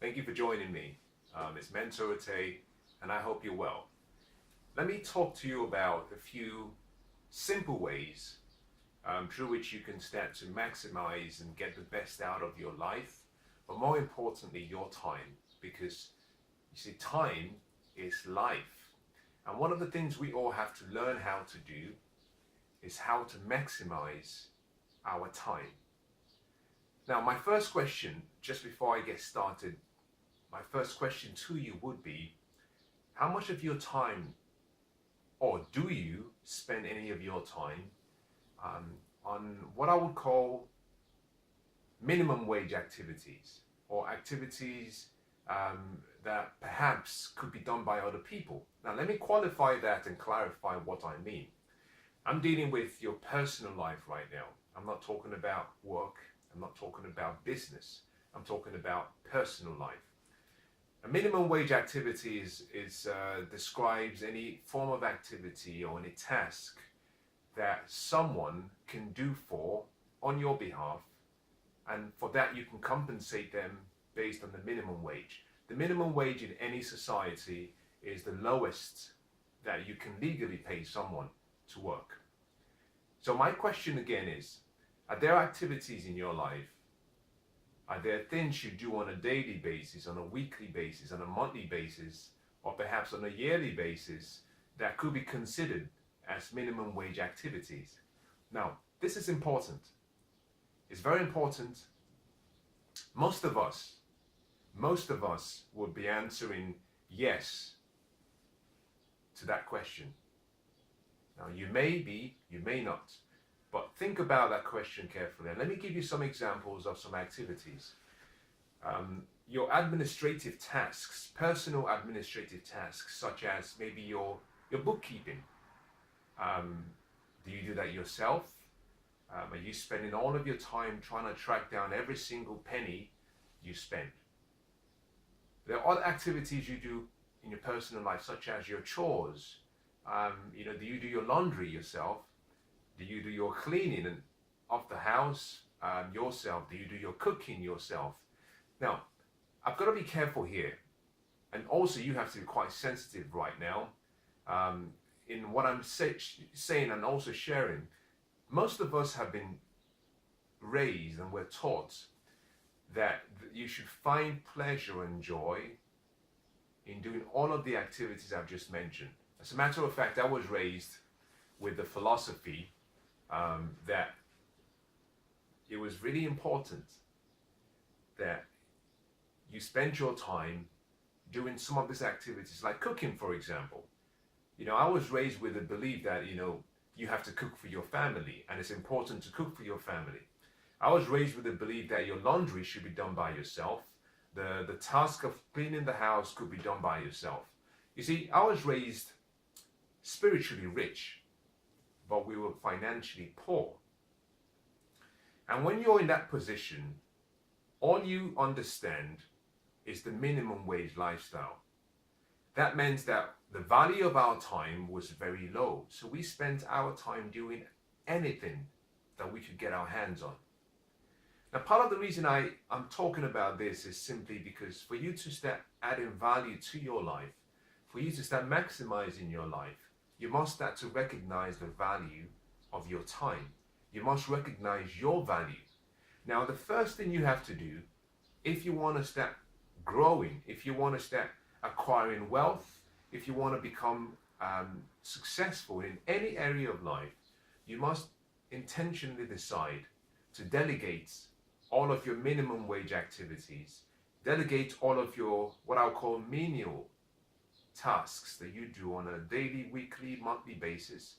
Thank you for joining me. It's Mensah Oteh, and I hope you're well. Let me talk to you about a few simple ways through which you can start to maximize and get the best out of your life, but more importantly, your time. Because you see, time is life. And one of the things we all have to learn how to do is how to maximize our time. Now, my first question, just before I get started, my first question to you would be, how much of your time, or do you spend any of your time on what I would call minimum wage activities, or activities that perhaps could be done by other people? Now, let me qualify that and clarify what I mean. I'm dealing with your personal life right now. I'm not talking about work. I'm not talking about business. I'm talking about personal life. A minimum wage activity describes any form of activity or any task that someone can do on your behalf, and for that you can compensate them based on the minimum wage. The minimum wage in any society is the lowest that you can legally pay someone to work. So my question again is, are there activities in your life? Are there things you do on a daily basis, on a weekly basis, on a monthly basis, or perhaps on a yearly basis that could be considered as minimum wage activities? Now, this is important. It's very important. Most of us would be answering yes to that question. Now, you may be, you may not. But think about that question carefully. And let me give you some examples of some activities. Your administrative tasks, personal administrative tasks, such as maybe your bookkeeping. Do you do that yourself? Are you spending all of your time trying to track down every single penny you spend? There are other activities you do in your personal life, such as your chores. Do you do your laundry yourself? Do you do your cleaning of the house yourself? Do you do your cooking yourself? Now, I've got to be careful here. And also you have to be quite sensitive right now in what I'm saying and also sharing. Most of us have been raised and we're taught that you should find pleasure and joy in doing all of the activities I've just mentioned. As a matter of fact, I was raised with the philosophy that it was really important that you spend your time doing some of these activities, like cooking, for example. I was raised with the belief that, you have to cook for your family, and it's important to cook for your family. I was raised with the belief that your laundry should be done by yourself. The task of cleaning the house could be done by yourself. You see, I was raised spiritually rich, but we were financially poor. And when you're in that position, all you understand is the minimum wage lifestyle. That meant that the value of our time was very low. So we spent our time doing anything that we could get our hands on. Now, part of the reason I'm talking about this is simply because for you to start adding value to your life, for you to start maximizing your life, you must start to recognize the value of your time. You must recognize your value. Now, the first thing you have to do, if you want to start growing, if you want to start acquiring wealth, if you want to become successful in any area of life, you must intentionally decide to delegate all of your minimum wage activities, delegate all of your, what I'll call menial tasks that you do on a daily, weekly, monthly basis,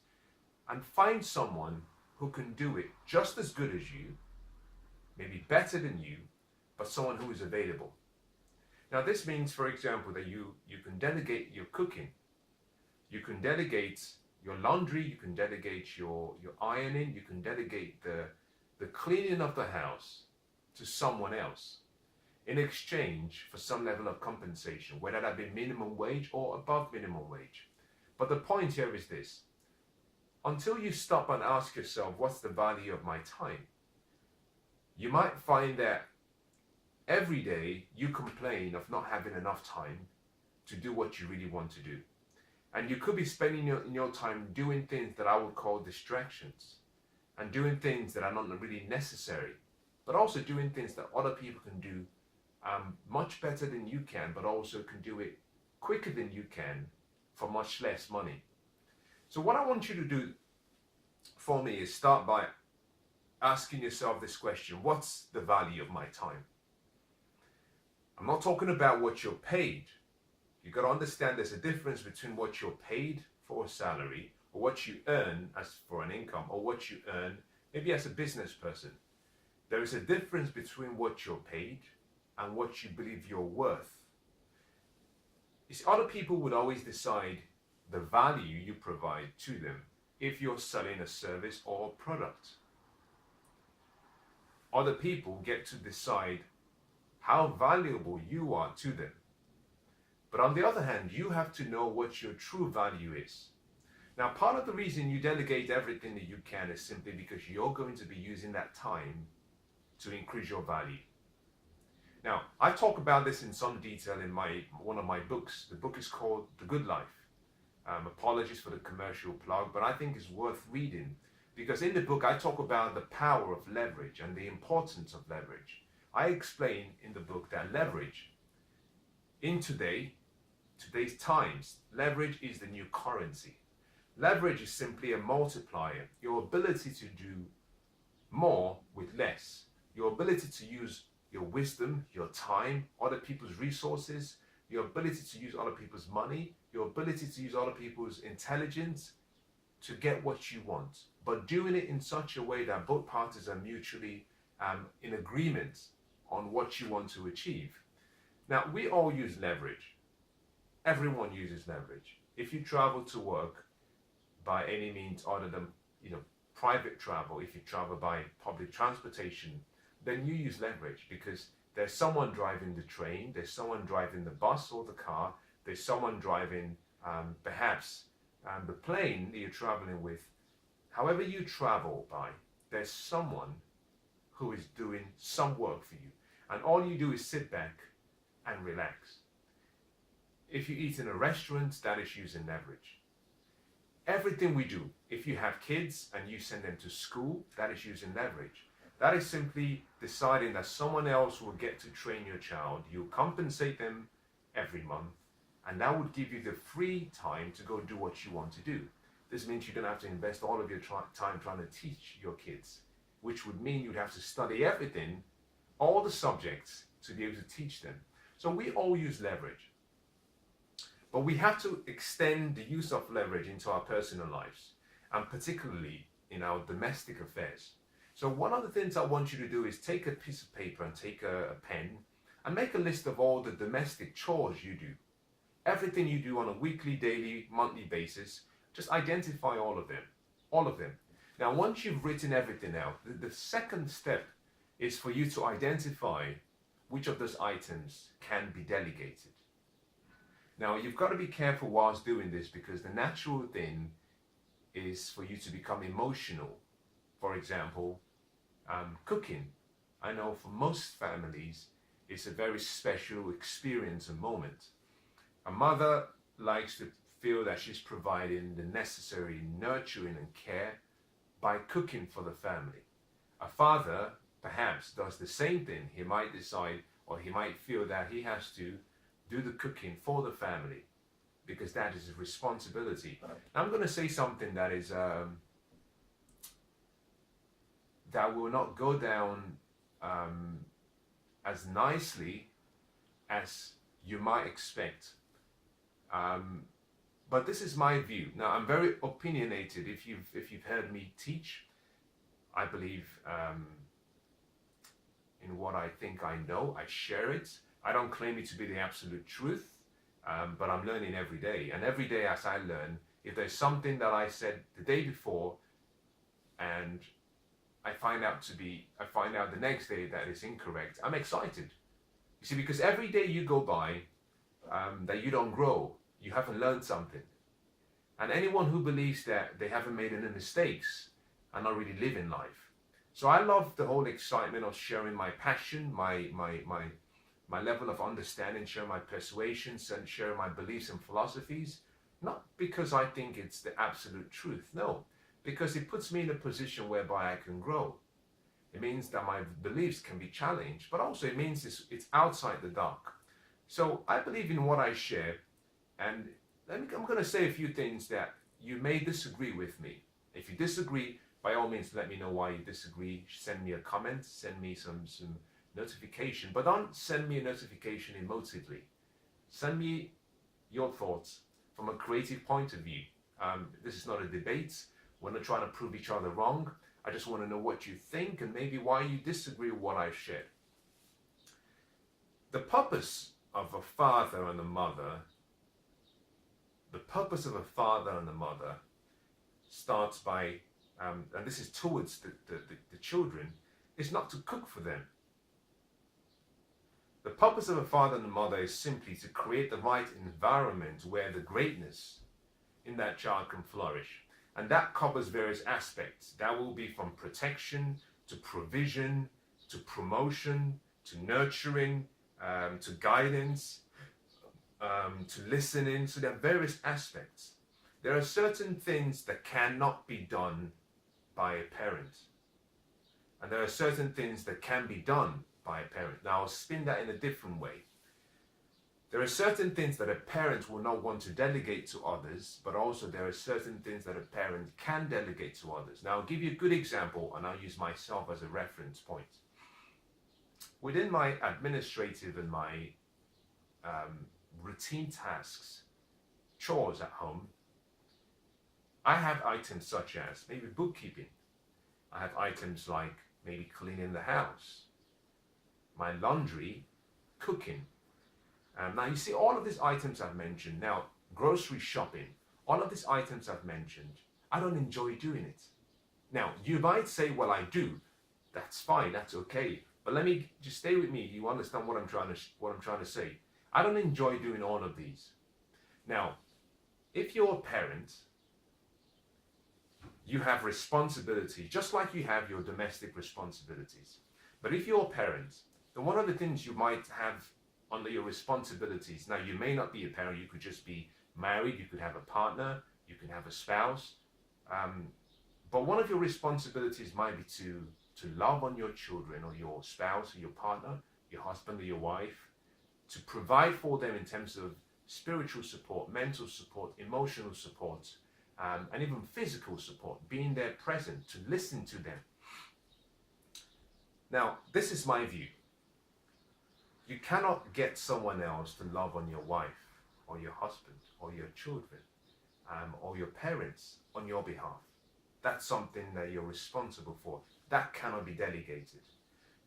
and find someone who can do it just as good as you, maybe better than you, but someone who is available. Now, this means, for example, that you can delegate your cooking, you can delegate your laundry, you can delegate your ironing, you can delegate the cleaning of the house to someone else in exchange for some level of compensation, whether that be minimum wage or above minimum wage. But the point here is this: until you stop and ask yourself, what's the value of my time? You might find that every day you complain of not having enough time to do what you really want to do. And you could be spending your time doing things that I would call distractions, and doing things that are not really necessary, but also doing things that other people can do much better than you can, but also can do it quicker than you can for much less money. So what I want you to do for me is start by asking yourself this question: what's the value of my time? I'm not talking about what you're paid. You've got to understand there's a difference between what you're paid for a salary, or what you earn as for an income, or what you earn maybe as a business person. There is a difference between what you're paid and what you believe you're worth. You see, other people would always decide the value you provide to them if you're selling a service or a product. Other people get to decide how valuable you are to them. But on the other hand, you have to know what your true value is. Now, part of the reason you delegate everything that you can is simply because you're going to be using that time to increase your value. Now, I talk about this in some detail in one of my books. The book is called The Good Life. Apologies for the commercial plug, but I think it's worth reading, because in the book I talk about the power of leverage and the importance of leverage. I explain in the book that leverage in today's times, leverage is the new currency. Leverage is simply a multiplier. Your ability to do more with less. Your ability to use your wisdom, your time, other people's resources, your ability to use other people's money, your ability to use other people's intelligence to get what you want, but doing it in such a way that both parties are mutually in agreement on what you want to achieve. Now, we all use leverage. Everyone uses leverage. If you travel to work by any means other than private travel, if you travel by public transportation, then you use leverage, because there's someone driving the train, there's someone driving the bus or the car, there's someone driving perhaps the plane that you're traveling with. However you travel by, there's someone who is doing some work for you, and all you do is sit back and relax. If you eat in a restaurant, that is using leverage. Everything we do, if you have kids and you send them to school, that is using leverage. That is simply deciding that someone else will get to train your child. You compensate them every month, and that would give you the free time to go do what you want to do. This means you don't have to invest all of your time trying to teach your kids, which would mean you'd have to study everything, all the subjects, to be able to teach them. So we all use leverage. But we have to extend the use of leverage into our personal lives, and particularly in our domestic affairs. So one of the things I want you to do is take a piece of paper and take a pen and make a list of all the domestic chores you do. Everything you do on a weekly, daily, monthly basis, just identify all of them. All of them. Now, once you've written everything out, the second step is for you to identify which of those items can be delegated. Now, you've got to be careful whilst doing this, because the natural thing is for you to become emotional. For example, cooking. I know for most families, it's a very special experience and moment. A mother likes to feel that she's providing the necessary nurturing and care by cooking for the family. A father perhaps does the same thing. He might decide, or he might feel that he has to do the cooking for the family, because that is his responsibility. Now, I'm going to say something that is that will not go down as nicely as you might expect. But this is my view. Now, I'm very opinionated. If you've heard me teach, I believe in what I think I know. I share it. I don't claim it to be the absolute truth, but I'm learning every day. And every day as I learn, if there's something that I said the day before and I find out the next day that is incorrect, I'm excited. You see, because every day you go by that you don't grow, you haven't learned something. And anyone who believes that they haven't made any mistakes are not really living life. So I love the whole excitement of sharing my passion, my level of understanding, sharing my persuasions and sharing my beliefs and philosophies, not because I think it's the absolute truth, no, because it puts me in a position whereby I can grow. It means that my beliefs can be challenged, but also it means it's outside the dark. So I believe in what I share, and I'm going to say a few things that you may disagree with me. If you disagree, by all means, let me know why you disagree. Send me a comment, send me some notification, but don't send me a notification emotively. Send me your thoughts from a creative point of view. This is not a debate. We're not trying to prove each other wrong. I just want to know what you think and maybe why you disagree with what I've shared. The purpose of a father and a mother, starts by, and this is towards the children, is not to cook for them. The purpose of a father and a mother is simply to create the right environment where the greatness in that child can flourish. And that covers various aspects. That will be from protection to provision to promotion to nurturing to guidance to listening. So there are various aspects. There are certain things that cannot be done by a parent. And there are certain things that can be done by a parent. Now I'll spin that in a different way. There are certain things that a parent will not want to delegate to others, but also there are certain things that a parent can delegate to others. Now I'll give you a good example, and I'll use myself as a reference point. Within my administrative and my routine tasks, chores at home, I have items such as maybe bookkeeping. I have items like maybe cleaning the house, my laundry, cooking. Now you see all of these items I've mentioned. Now, grocery shopping, all of these items I've mentioned, I don't enjoy doing it. Now, you might say, well, I do. That's fine, that's okay. But let me just stay with me. You understand what I'm trying to say. I don't enjoy doing all of these. Now, if you're a parent, you have responsibilities, just like you have your domestic responsibilities. But if you're a parent, then one of the things you might have under your responsibilities, now you may not be a parent, you could just be married, you could have a partner, you can have a spouse, but one of your responsibilities might be to love on your children or your spouse or your partner, your husband or your wife, to provide for them in terms of spiritual support, mental support, emotional support, and even physical support, being there present, to listen to them. Now, this is my view. You cannot get someone else to love on your wife or your husband or your children or your parents on your behalf. That's something that you're responsible for. That cannot be delegated.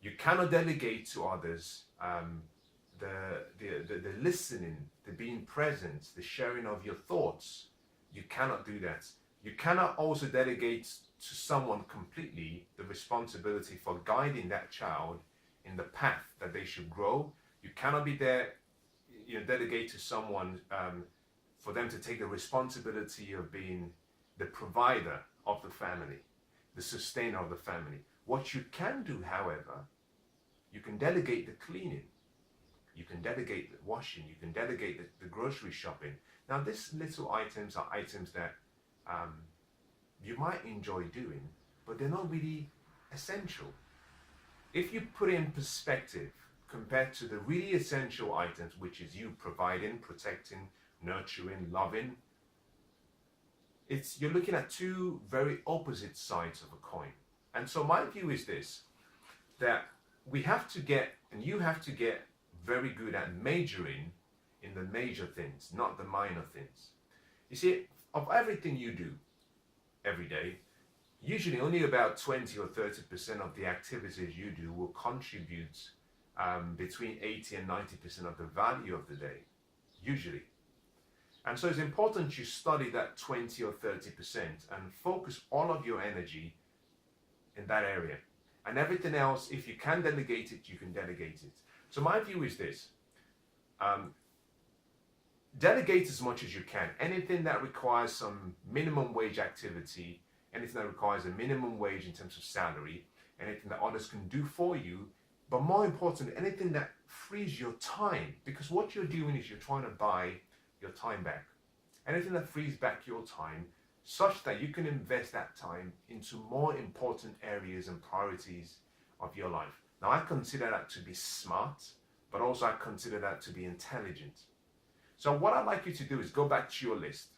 You cannot delegate to others the listening, the being present, the sharing of your thoughts. You cannot do that. You cannot also delegate to someone completely the responsibility for guiding that child in the path that they should grow. You cannot be there, delegate to someone for them to take the responsibility of being the provider of the family, the sustainer of the family. What you can do, however, you can delegate the cleaning, you can delegate the washing, you can delegate the grocery shopping. Now, these little items are items that you might enjoy doing, but they're not really essential. If you put it in perspective compared to the really essential items, which is you providing, protecting, nurturing, loving, you're looking at two very opposite sides of a coin. And so my view is this, that we have to get, and you have to get very good at majoring in the major things, not the minor things. You see, of everything you do every day, usually only about 20 or 30% of the activities you do will contribute between 80 and 90% of the value of the day, usually. And so it's important you study that 20 or 30% and focus all of your energy in that area. And everything else, if you can delegate it, you can delegate it. So my view is this. Delegate as much as you can. Anything that requires some minimum wage activity, anything that requires a minimum wage in terms of salary, anything that others can do for you, but more important, anything that frees your time. Because what you're doing is you're trying to buy your time back. Anything that frees back your time such that you can invest that time into more important areas and priorities of your life. Now, I consider that to be smart, but also I consider that to be intelligent. So what I'd like you to do is go back to your list.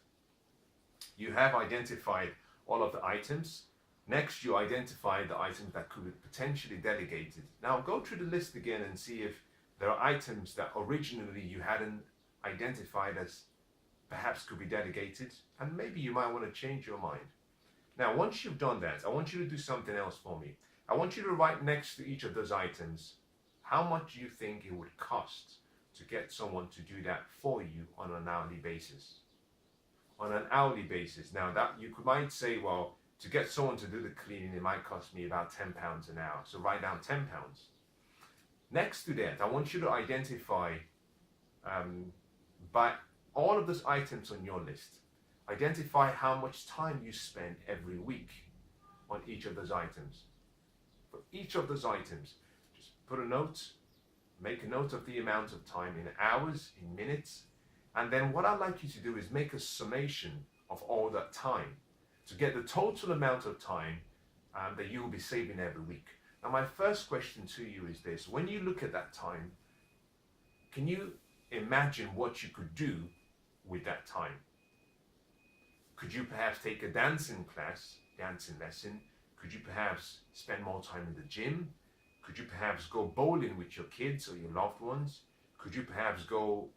You have identified all of the items. Next, you identify the items that could be potentially delegated. Now, go through the list again and see if there are items that originally you hadn't identified as perhaps could be delegated, and maybe you might want to change your mind. Now, once you've done that, I want you to do something else for me. I want you to write next to each of those items how much you think it would cost to get someone to do that for you on an hourly basis. On an hourly basis. Now, that you might say, well, to get someone to do the cleaning, it might cost me about £10 an hour. So write down £10. Next to that, I want you to identify by all of those items on your list. Identify how much time you spend every week on each of those items. For each of those items, just put a note, make a note of the amount of time in hours, in minutes, and then what I'd like you to do is make a summation of all that time to get the total amount of time that you will be saving every week. Now, my first question to you is this: when you look at that time, can you imagine what you could do with that time? Could you perhaps take a dancing class, dancing lesson? Could you perhaps spend more time in the gym? Could you perhaps go bowling with your kids or your loved ones? Could you perhaps go,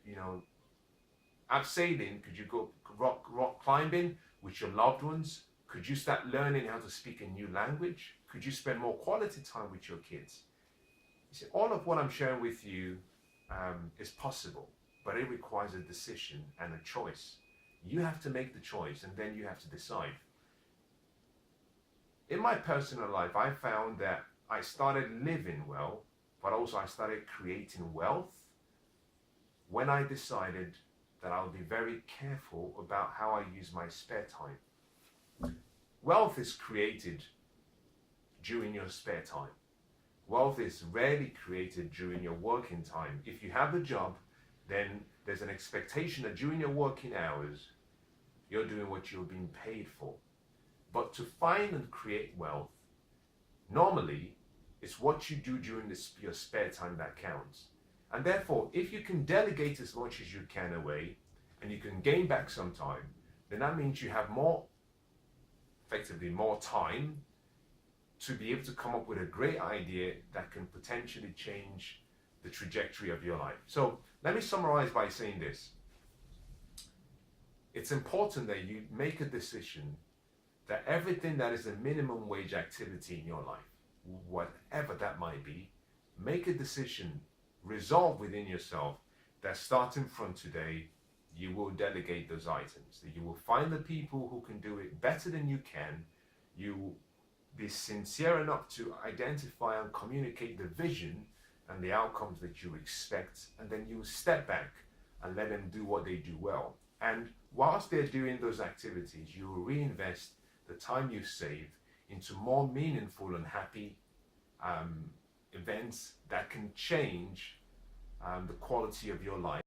abseiling? Could you go rock climbing with your loved ones? Could you start learning how to speak a new language? Could you spend more quality time with your kids? You see, all of what I'm sharing with you is possible, but it requires a decision and a choice. You have to make the choice, and then you have to decide. In my personal life, I found that I started living well, but also I started creating wealth when I decided that I'll be very careful about how I use my spare time. Wealth is created during your spare time. Wealth is rarely created during your working time. If you have a job, then there's an expectation that during your working hours, you're doing what you're being paid for. But to find and create wealth, normally, it's what you do during your spare time that counts. And therefore, if you can delegate as much as you can away, and you can gain back some time, then that means you have effectively more time to be able to come up with a great idea that can potentially change the trajectory of your life. So let me summarize by saying this. It's important that you make a decision that everything that is a minimum wage activity in your life, whatever that might be, make a decision, resolve within yourself that starting from today, you will delegate those items, that you will find the people who can do it better than you can. You will be sincere enough to identify and communicate the vision and the outcomes that you expect, and then you will step back and let them do what they do well. And whilst they're doing those activities, you will reinvest the time you've saved into more meaningful and happy events that can change the quality of your life.